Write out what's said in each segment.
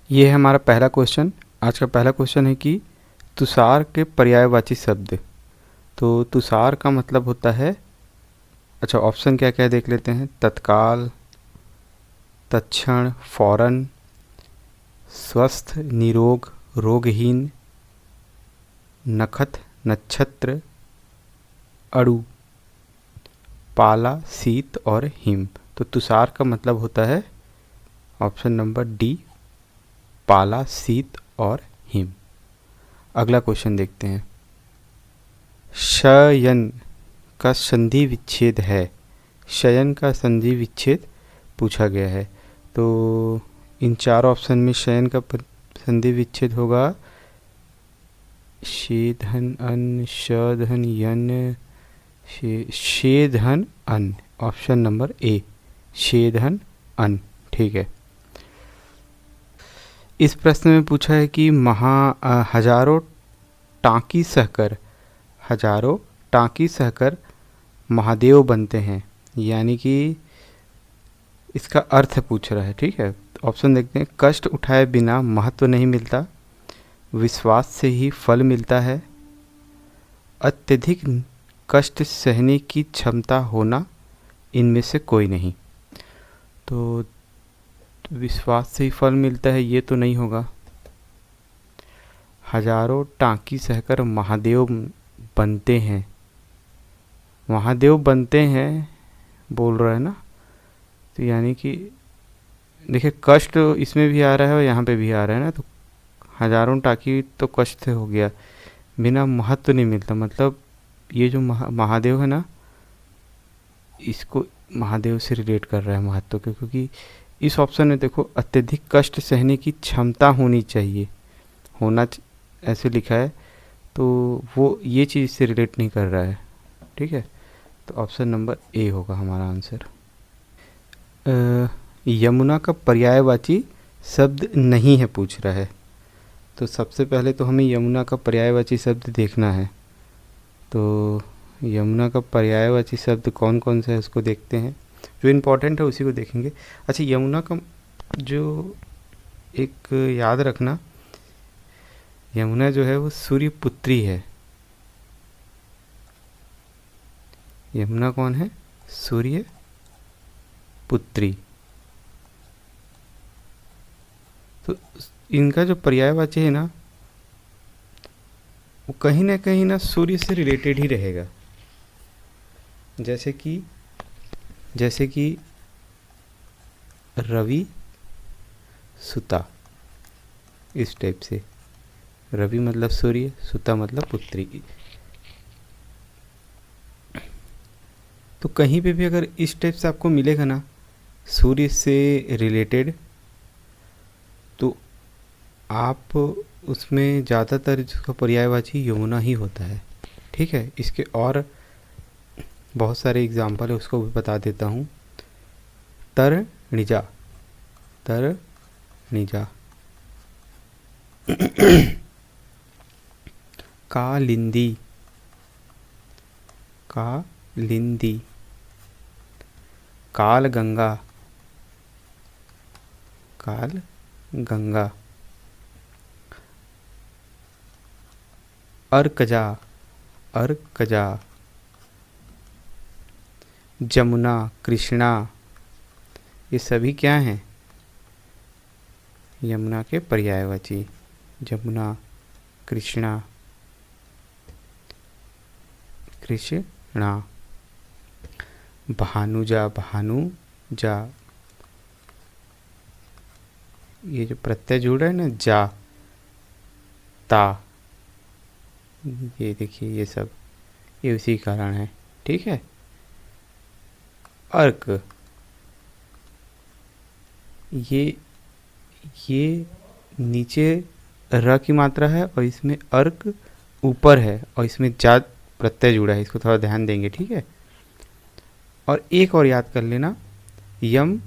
ये है हमारा पहला क्वेश्चन। आज का पहला क्वेश्चन है कि तुषार के पर्यायवाची शब्द। तो तुषार का मतलब होता है, अच्छा ऑप्शन क्या क्या देख लेते हैं। तत्काल, तत्क्षण, फौरन, स्वस्थ, निरोग, रोगहीन, नखत, नक्षत्र, अड़ु, पाला, शीत और हिम। तो तुषार का मतलब होता है ऑप्शन नंबर डी, पाला, शीत और हिम। अगला क्वेश्चन देखते हैं। शयन का संधि विच्छेद है। शयन का संधि विच्छेद पूछा गया है। तो इन चार ऑप्शन में शयन का संधि विच्छेद होगा शेधन अन, शधन यन, शेधन अन। ऑप्शन नंबर ए, शेधन अन। ठीक है। इस प्रश्न में पूछा है कि हजारों टाँकी सहकर महादेव बनते हैं, यानी कि इसका अर्थ पूछ रहा है। ठीक है, ऑप्शन देखते हैं। कष्ट उठाए बिना महत्व नहीं मिलता, विश्वास से ही फल मिलता है, अत्यधिक कष्ट सहने की क्षमता होना, इनमें से कोई नहीं। तो विश्वास से ही फल मिलता है, ये तो नहीं होगा। हजारों टाँकी सहकर महादेव बनते हैं, महादेव बनते हैं बोल रहा है ना, तो यानी कि देखिए कष्ट इसमें भी आ रहा है और यहाँ पे भी आ रहा है ना, तो हजारों टाँकी तो कष्ट से हो गया, बिना महत्व नहीं मिलता। मतलब ये जो महादेव है ना, इसको महादेव से रिलेट कर रहा है महत्व के, क्योंकि इस ऑप्शन में देखो अत्यधिक कष्ट सहने की क्षमता होनी चाहिए, ऐसे लिखा है, तो वो ये चीज़ से रिलेट नहीं कर रहा है। ठीक है, तो ऑप्शन नंबर ए होगा हमारा आंसर। यमुना का पर्यायवाची शब्द नहीं है पूछ रहा है। तो सबसे पहले तो हमें यमुना का पर्यायवाची शब्द देखना है। तो यमुना का पर्यायवाची शब्द कौन कौन सा है उसको देखते हैं, जो इम्पोर्टेंट है उसी को देखेंगे। अच्छा, यमुना का जो एक याद रखना, यमुना जो है वो सूर्य पुत्री है। यमुना कौन है? सूर्य पुत्री। तो इनका जो पर्यायवाची है ना, वो कहीं ना सूर्य से रिलेटेड ही रहेगा। जैसे कि रवि सुता, इस टाइप से। रवि मतलब सूर्य, सुता मतलब पुत्री। तो कहीं पे भी अगर इस टाइप से आपको मिलेगा ना सूर्य से रिलेटेड, तो आप उसमें ज़्यादातर जिसका पर्यायवाची यमुना ही होता है। ठीक है, इसके और बहुत सारे एग्जाम्पल है, उसको भी बता देता हूँ। तरनिजा, तरनिजा, कालिंदी, कालिंदी, कालगंगा, कालगंगा, अर्कजा, अर्कजा, जमुना, कृष्णा, ये सभी क्या हैं? यमुना के पर्यायवाची। जमुना, कृष्णा, कृष्णा, भानुजा, भानुजा, ये जो प्रत्यय जुड़ रहा है ना, जा, ता, ये देखिए ये सब ये उसी कारण है। ठीक है, अर्क, ये नीचे र की मात्रा है और इसमें अर्क ऊपर है और इसमें जा प्रत्यय जुड़ा है, इसको थोड़ा ध्यान देंगे। ठीक है, और एक और याद कर लेना, यम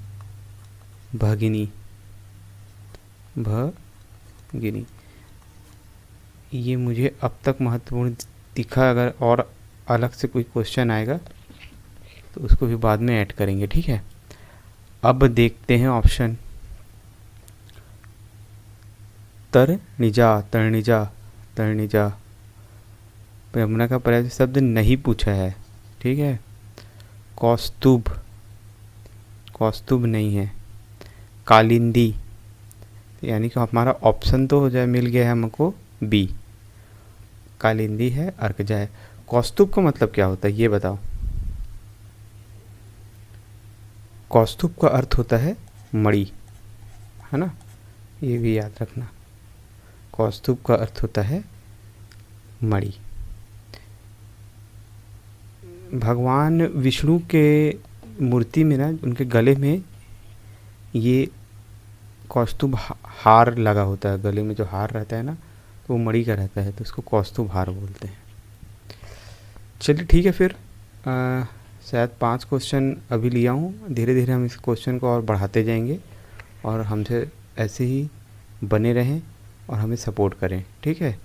भगिनी, भगिनी, ये मुझे अब तक महत्वपूर्ण दिखा। अगर और अलग से कोई क्वेश्चन आएगा तो उसको भी बाद में ऐड करेंगे। ठीक है, अब देखते हैं ऑप्शन। तरनिजा, तरनिजा, तरनिजा। यमुना का पर्याय शब्द नहीं पूछा है, ठीक है। कौस्तुभ, कौस्तुभ नहीं है। कालिंदी, यानी कि हमारा ऑप्शन तो हो जाए, मिल गया है हमको बी, कालिंदी है, अर्कजा है। कौस्तुभ का मतलब क्या होता है ये बताओ। कौस्तुभ का अर्थ होता है मणि, है ना, ये भी याद रखना। कौस्तुभ का अर्थ होता है मणि। भगवान विष्णु के मूर्ति में ना, उनके गले में ये कौस्तुभ हार लगा होता है। गले में जो हार रहता है ना, तो वो मणि का रहता है, तो उसको कौस्तुभ हार बोलते हैं। चलिए ठीक है फिर, शायद 5 क्वेश्चन अभी लिया हूँ, धीरे धीरे हम इस क्वेश्चन को और बढ़ाते जाएंगे, और हमसे ऐसे ही बने रहें और हमें सपोर्ट करें, ठीक है।